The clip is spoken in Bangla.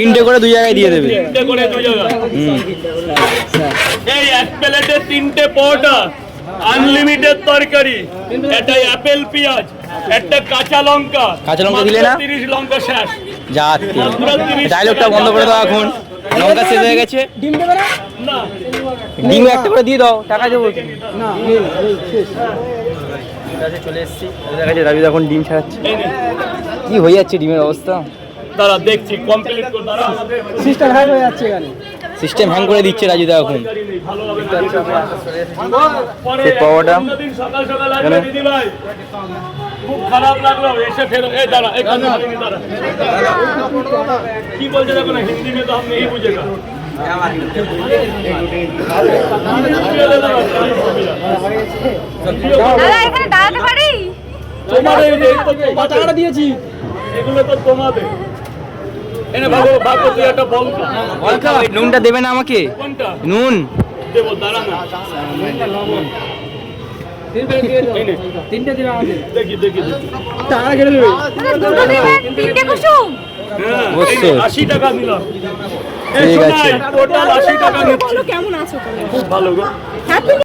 তিনটে করে দুই জায়গায় দিয়ে দেবে। তিনটে করে দুই জায়গায়। এই এক প্লেটে তিনটে পরোটা, আনলিমিটেড তরকারি, একটা অ্যাপেল পেঁয়াজ, একটা কাঁচা লঙ্কা দিলে না? 30 লঙ্কা শেষ। যা ডায়লগটা বন্ধ করে দাও এখন, লঙ্কা শেষ হয়ে গেছে। ডিম দেবে না? না ডিম একটা করে দিয়ে দাও, টাকা দেবো। চলে এসছি, দেখা যাচ্ছে রাজু এখন ডিম ছাড়াচ্ছে। কি হয়ে যাচ্ছে ডিমের অবস্থা? দাঁড়া দেখছি কমপ্লিট কর। দাঁড়া সিস্টেম হ্যাং হয়ে যাচ্ছে এখানে। সিস্টেম হ্যাং করে দিচ্ছে রাজু এখন। পরে সেই পাওয়াটা দিন সকাল সকাল আসবে দিদি ভাই, খুব খারাপ লাগলো এসে ফের। এই দাঁড়া এখানে দাঁড়া, কি বলছে দেখো না, হিন্দি में तो हम नहीं बुझेगा। দাদা এখানে দাঁড়াতে পারি? তোমাদের এই যে টাকাটা দিয়েছি। এগুলো তো তোমাদের। এনে ভাগো ভাগো, তুই একটা বল খা। নুনটা দেবে না আমাকে? কোনটা নুন দেবো? দাঁড়া না, তিনটে দিবে আমাকে। দেখি দেখি দেখি। টাকা কেটে দেবে। দাদা দুটো দিবেন, তিনটে কুসুম। হ্যাঁ, অবশ্যই। 80 টাকা দিলাম। ঠিক আছে। টোটাল 80 টাকা নিচ্ছি। বলো কেমন আছো তুমি? খুব ভালো গো। হ্যাপি